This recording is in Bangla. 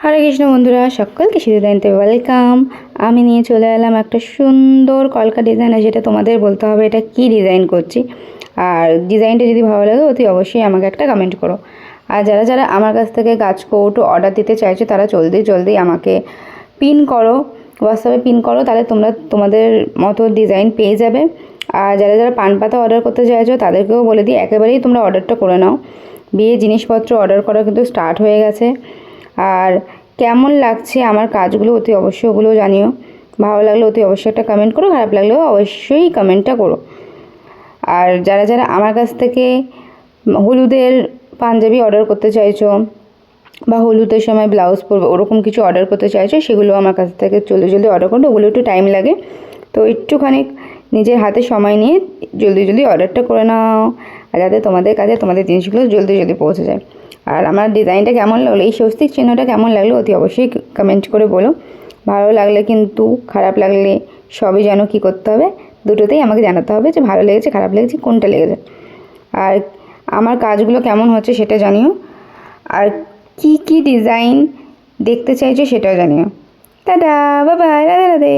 হরে কৃষ্ণ বন্ধুরা, সকলকে সিধু ডিজাইনতে ওয়েলকাম। আমি নিয়ে চলে এলাম একটা সুন্দর কলকা ডিজাইন, আর যেটা তোমাদের বলতে হবে এটা কি ডিজাইন করছি। আর ডিজাইনটা যদি ভালো লাগে অতি অবশ্যই আমাকে একটা কমেন্ট করো। আর যারা যারা আমার কাছ থেকে গাছ কৌটো অর্ডার দিতে চাইছো তারা জলদি জলদি আমাকে পিন করো, হোয়াটসঅ্যাপে পিন করো, তাহলে তোমরা তোমাদের মতো ডিজাইন পেয়ে যাবে। আর যারা যারা পান পাতা অর্ডার করতে চাইছো তাদেরকেও বলে দিই, একেবারেই তোমরা অর্ডারটা করে নাও। বিয়ে জিনিসপত্র অর্ডার করা কিন্তু স্টার্ট হয়ে গেছে। আর কেমন লাগছে আমার কাজগুলো অতি অবশ্যই ওগুলো জানিও। ভালো লাগলে অতি অবশ্যই একটা কমেন্ট করো, খারাপ লাগলেও অবশ্যই কমেন্টটা করো। আর যারা যারা আমার কাছ থেকে হলুদের পাঞ্জাবি অর্ডার করতে চাইছো বা হলুদের সময় ব্লাউজ পরবে ওরকম কিছু অর্ডার করতে চাইছো, সেগুলো আমার কাছ থেকে জলদি জলদি অর্ডার করো। ওগুলো একটু টাইম লাগে, তো একটুখানি নিজের হাতে সময় নিয়ে জলদি জলদি অর্ডারটা করে নাও, আর যাতে তোমাদের কাছে তোমাদের জিনিসগুলো জলদি জলদি পৌঁছে যায়। আর আমার ডিজাইনটা কেমন লাগলো, এই স্বস্তিক চিহ্নটা কেমন লাগলো অতি অবশ্যই কমেন্ট করে বলো। ভালো লাগলে কিন্তু, খারাপ লাগলে সবই যেন কী করতে হবে, দুটোতেই আমাকে জানাতে হবে যে ভালো লেগেছে খারাপ লেগেছে কোনটা লেগেছে। আর আমার কাজগুলো কেমন হচ্ছে সেটা জানিও, আর কি কি ডিজাইন দেখতে চাইছো সেটাও জানিও। Tata, bye bye, Radhe Radhe.